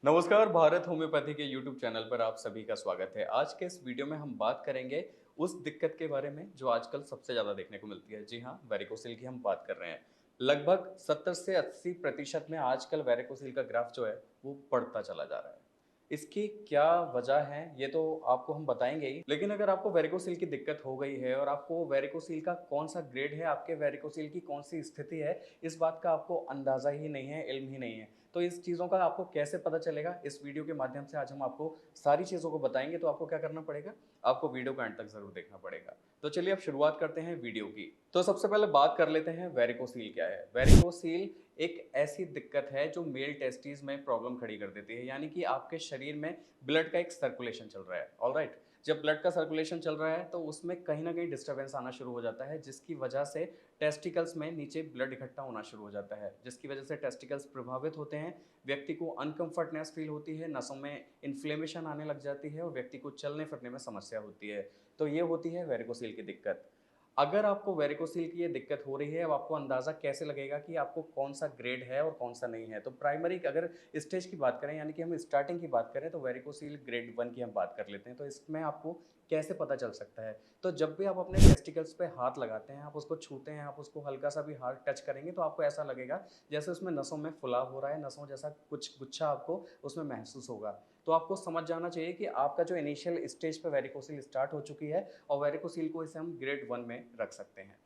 नमस्कार, भारत होम्योपैथी के YouTube channel पर आप सभी का स्वागत है। आज के इस वीडियो में हम बात करेंगे उस दिक्कत के बारे में जो आजकल सबसे ज़्यादा देखने को मिलती है। जी हाँ, वेरिकोसिल की हम बात कर रहे हैं। लगभग 70 से 80% में आजकल वेरिकोसिल का ग्राफ जो है वो बढ़ता चला जा रहा है। इसकी क्या वजह है ये तो आपको हम बताएंगे ही, लेकिन अगर आपको वेरिकोसिल की दिक्कत हो गई है और आपको वेरिकोसिल का कौन सा ग्रेड है, आपके वेरिकोसिल की कौन सी स्थिति है, इस बात का आपको अंदाज़ा ही नहीं है, इल्म ही नहीं है, तो इस चीज़ों का आपको कैसे पता चलेगा? इस वीडियो के माध्यम से आज हम आपको सारी चीज़ों को बताएँगे। तो आपको क्या करना पड़ेगा? आपको वीडियो को एंड तक ज़रूर देखना पड़ेगा। तो चलिए अब शुरुआत करते हैं वीडियो की। तो सबसे पहले बात कर लेते हैं वेरिकोसील क्या है? वेरिकोसील एक ऐसी दिक्कत है जो मेल टेस्टिस में प्रॉब्लम खड़ी कर देती है, यानी कि आपके शरीर में ब्लड का एक सर्कुलेशन चल रहा है, ऑलराइट? जब ब्लड का सर्कुलेशन चल रहा है तो उसमें कहीं न कहीं डिस्टर्बेंस आना शुरू हो जाता है, जिसकी वजह से टेस्टिकल्स में नीचे ब्लड इकट्ठा होना शुरू हो जाता है, जिसकी वजह से टेस्टिकल्स प्रभावित होते हैं, व्यक्ति को अनकंफर्टनेस फील होती है, नसों में इन्फ्लेमेशन आने लग जाती है और व्यक्ति को चलने फिरने में समस्या होती है। तो ये होती है वेरिकोसील की दिक्कत। अगर आपको वेरिकोसील की ये दिक्कत हो रही है, अब आपको अंदाज़ा कैसे लगेगा कि आपको कौन-सा ग्रेड है और कौन-सा नहीं है? तो प्राइमरी अगर स्टेज की बात करें, यानी कि हम स्टार्टिंग की बात करें, तो वेरिकोसील ग्रेड 1 की हम बात कर लेते हैं। तो इसमें आपको कैसे पता चल सकता है? तो जब भी आप अपने टेस्टिकल्स पे हाथ लगाते हैं, आप उसको छूते हैं, आप उसको हल्का-सा भी हाथ टच करेंगे, तो आपको ऐसा लगेगा जैसे उसमें नसों में फुलाव हो रहा है, नसों जैसा कुछ गुच्छा आपको उसमें महसूस होगा। तो आपको समझ जाना चाहिए कि आपका जो इनिशियल स्टेज पे वेरिकोसील स्टार्ट हो चुकी है और वेरिकोसील को इसे हम ग्रेड 1 में रख सकते हैं।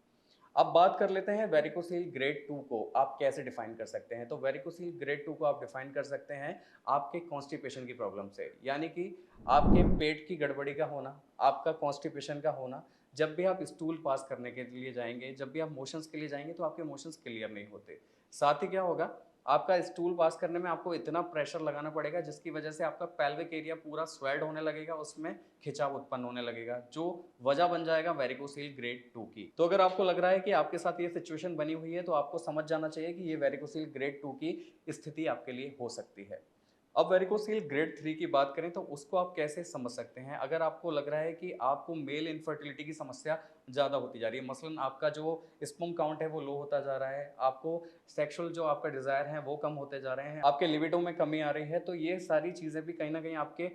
अब बात कर लेते हैं वेरिकोसील ग्रेड 2 को आप कैसे डिफाइन कर सकते हैं। तो वेरिकोसील ग्रेड 2 को आप डिफाइन कर सकते हैं आपके कॉन्स्टिपेशन की प्रॉब्लम से, यानी कि आपके पेट की गड़बड़ी का होना, आपका कॉन्स्टिपेशन का होना। जब भी आप स्टूल पास करने के लिए जाएंगे, जब भी आप मोशंस के लिए जाएंगे, तो आपके मोशंस क्लियर नहीं होते। साथ ही क्या होगा, आपका स्टूल पास करने में आपको इतना प्रेशर लगाना पड़ेगा जिसकी वजह से आपका पेल्विक एरिया पूरा स्वेल्ड होने लगेगा, उसमें खिंचाव उत्पन्न होने लगेगा, जो वजह बन जाएगा वेरिकोसील ग्रेड 2 की। तो अगर आपको लग रहा है कि आपके साथ ये सिचुएशन बनी हुई है, तो आपको समझ जाना चाहिए कि ये वेरिकोसील ग्रेड 2 की स्थिति आपके लिए हो सकती है। अब वेरिकोसील ग्रेड 3 की बात करें तो उसको आप कैसे समझ सकते हैं? अगर आपको लग रहा है कि आपको मेल इनफर्टिलिटी की समस्या ज़्यादा होती जा रही है, मसलन आपका जो स्पर्म काउंट है वो लो होता जा रहा है, आपको सेक्सुअल जो आपका डिज़ायर है वो कम होते जा रहे हैं, आपके लिबिडो में कमी आ रही है, तो ये सारी चीज़ें भी कहीं न कहीं आपके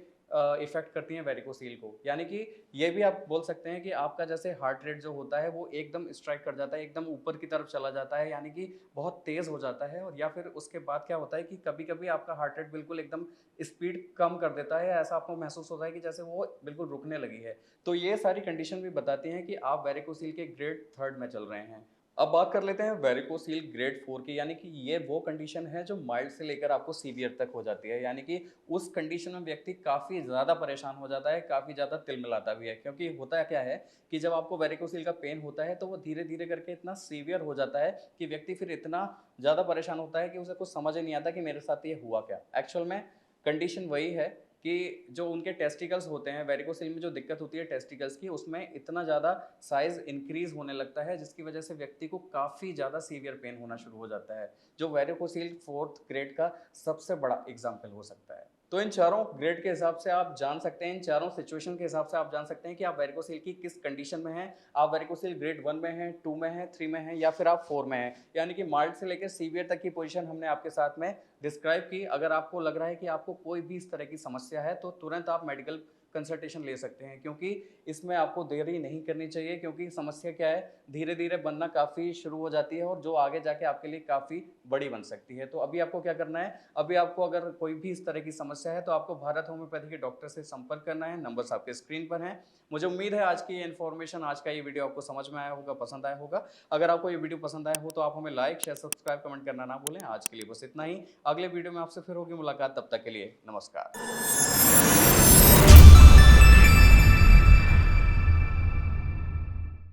इफ़ेक्ट करती हैं वेरिकोसील को। यानी कि ये भी आप बोल सकते हैं कि आपका जैसे हार्ट रेट जो होता है वो एकदम स्ट्राइक कर जाता है, एकदम ऊपर की तरफ चला जाता है, यानी कि बहुत तेज़ हो जाता है। और या फिर उसके बाद क्या होता है कि कभी-कभी आपका हार्ट रेट बिल्कुल एकदम स्पीड कम कर देता है, ऐसा आपको महसूस होता है कि जैसे वो बिल्कुल रुकने लगी है। तो ये सारी कंडीशन भी बताती हैं कि आप वेरिकोसील के ग्रेड 3 में चल रहे हैं। अब बात कर लेते हैं वेरिकोसील ग्रेड 4 की, यानी कि ये वो कंडीशन है जो माइल्ड से लेकर आपको सीवियर तक हो जाती है, यानी कि उस कंडीशन में व्यक्ति काफ़ी ज़्यादा परेशान हो जाता है, काफ़ी ज़्यादा तिलमिलाता भी है। क्योंकि होता क्या है कि जब आपको वेरिकोसील का पेन होता है तो वो धीरे-धीरे करके इतना सीवियर हो जाता है कि व्यक्ति फिर इतना ज़्यादा परेशान होता है कि उसे कुछ समझ ही नहीं आता कि मेरे साथ ये हुआ क्या? एक्चुअल में कंडीशन वही है कि जो उनके टेस्टिकल्स होते हैं, वेरिकोसील में जो दिक्कत होती है टेस्टिकल्स की, उसमें इतना ज़्यादा साइज़ इंक्रीज़ होने लगता है जिसकी वजह से व्यक्ति को काफ़ी ज़्यादा सीवियर पेन होना शुरू हो जाता है, जो वेरिकोसील 4th ग्रेड का सबसे बड़ा एग्ज़ाम्पल हो सकता है। तो इन चारों ग्रेड के हिसाब से आप जान सकते हैं, इन चारों सिचुएशन के हिसाब से आप जान सकते हैं कि आप वेरिकोसील की किस कंडीशन में हैं। आप वेरिकोसील ग्रेड 1 में हैं, 2 में हैं, 3 में हैं या फिर आप 4 में हैं। यानी कि माइल्ड से लेकर सीवियर तक की पोजीशन हमने आपके साथ में डिस्क्राइब की। अगर आपको लग रहा है कि आपको कोई भी इस तरह की समस्या है तो तुरंत आप मेडिकल कंसल्टेशन ले सकते हैं, क्योंकि इसमें आपको देरी नहीं करनी चाहिए, क्योंकि समस्या क्या है, धीरे-धीरे बनना काफ़ी शुरू हो जाती है और जो आगे जाके आपके लिए काफ़ी बड़ी बन सकती है। तो अभी आपको क्या करना है, अभी आपको अगर कोई भी इस तरह की समस्या है तो आपको भारत होम्योपैथी के डॉक्टर से संपर्क करना है, नंबर्स आपके स्क्रीन पर हैं। मुझे उम्मीद है आज की ये इन्फॉर्मेशन, आज का ये वीडियो आपको समझ में आया होगा, पसंद आया होगा। अगर आपको ये वीडियो पसंद आया हो तो आप हमें लाइक, शेयर, सब्सक्राइब, कमेंट करना ना भूलें। आज के लिए बस इतना ही। अगले वीडियो में आपसे फिर होगी मुलाकात, तब तक के लिए नमस्कार।